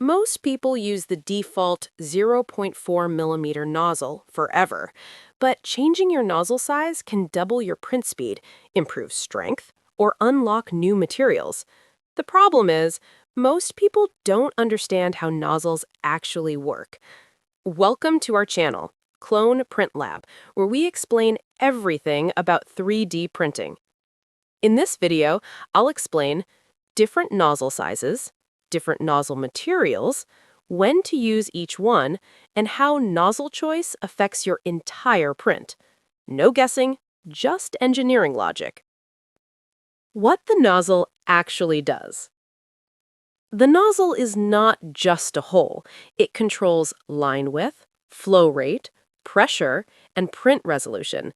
Most people use the default 0.4 millimeter nozzle forever, but changing your nozzle size can double your print speed, improve strength, or unlock new materials. The problem is, most people don't understand how nozzles actually work. Welcome to our channel, Clone Print Lab, where we explain everything about 3D printing. In this video, I'll explain different nozzle sizes, different nozzle materials, when to use each one, and how nozzle choice affects your entire print. No guessing, just engineering logic. What the nozzle actually does. The nozzle is not just a hole. It controls line width, flow rate, pressure, and print resolution.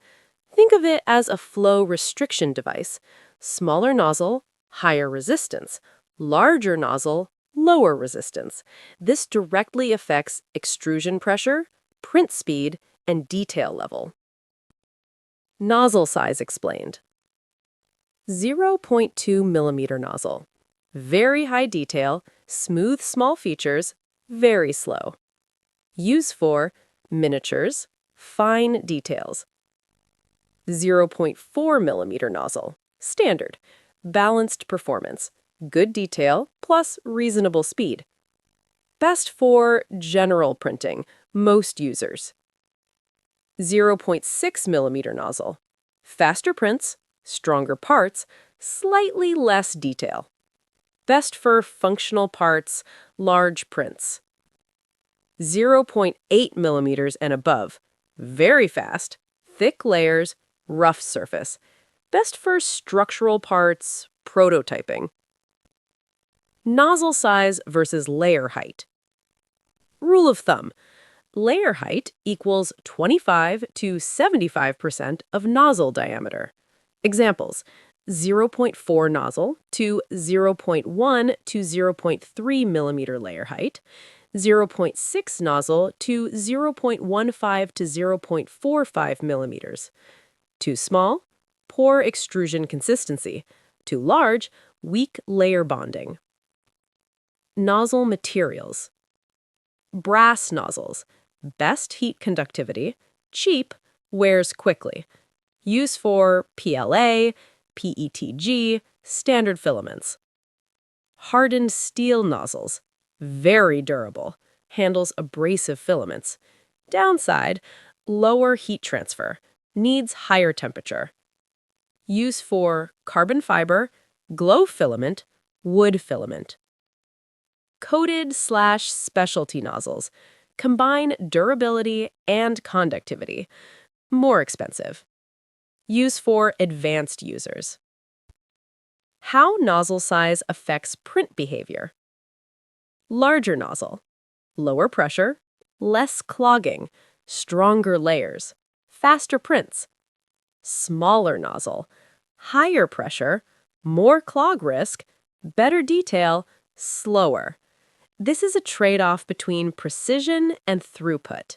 Think of it as a flow restriction device. Smaller nozzle, higher resistance. Larger nozzle, lower resistance. This directly affects extrusion pressure, print speed, and detail level. Nozzle size explained. 0.2 millimeter nozzle. Very high detail, smooth small features, very slow. Use for miniatures, fine details. 0.4 millimeter nozzle. Standard. Balanced performance. Good detail plus reasonable speed. Best for general printing, most users. 0.6 millimeter nozzle. Faster prints, stronger parts, slightly less detail. Best for functional parts, large prints. 0.8 millimeters and above. Very fast, thick layers, rough surface. Best for structural parts, prototyping. Nozzle size versus layer height. Rule of thumb. Layer height equals 25 to 75% of nozzle diameter. Examples: 0.4 nozzle to 0.1 to 0.3 millimeter layer height, 0.6 nozzle to 0.15 to 0.45 millimeters. Too small? Poor extrusion consistency. Too large? Weak layer bonding. Nozzle materials. Brass nozzles. Best heat conductivity. Cheap. Wears quickly. Use for PLA, PETG, standard filaments. Hardened steel nozzles. Very durable. Handles abrasive filaments. Downside: lower heat transfer. Needs higher temperature. Use for carbon fiber, glow filament, wood filament. Coated/specialty nozzles. Combine durability and conductivity. More expensive. Use for advanced users. How nozzle size affects print behavior. Larger nozzle. Lower pressure, less clogging, stronger layers, faster prints. Smaller nozzle. Higher pressure, more clog risk, better detail, slower. This is a trade-off between precision and throughput.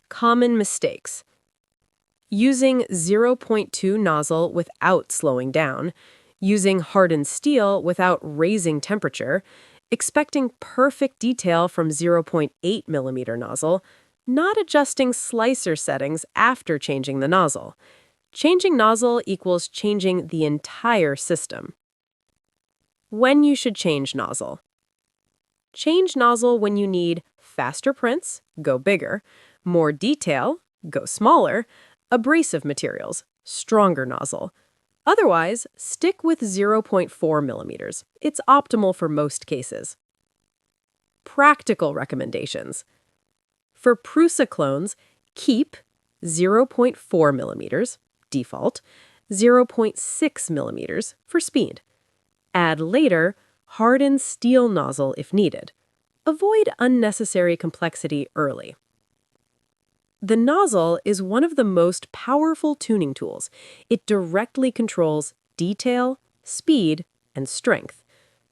Common mistakes. Using 0.2 nozzle without slowing down, using hardened steel without raising temperature, expecting perfect detail from 0.8 millimeter nozzle, not adjusting slicer settings after changing the nozzle. Changing nozzle equals changing the entire system. When you should change nozzle. Change nozzle when you need faster prints, go bigger, more detail, go smaller, abrasive materials, stronger nozzle. Otherwise, stick with 0.4 millimeters. It's optimal for most cases. Practical recommendations. For Prusa clones, keep 0.4 millimeters, default, 0.6 millimeters for speed. Add later hardened steel nozzle if needed. Avoid unnecessary complexity early. The nozzle is one of the most powerful tuning tools. It directly controls detail, speed, and strength.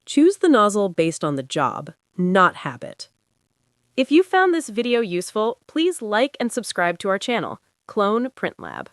Choose the nozzle based on the job, not habit. If you found this video useful, please like and subscribe to our channel, Clone Print Lab.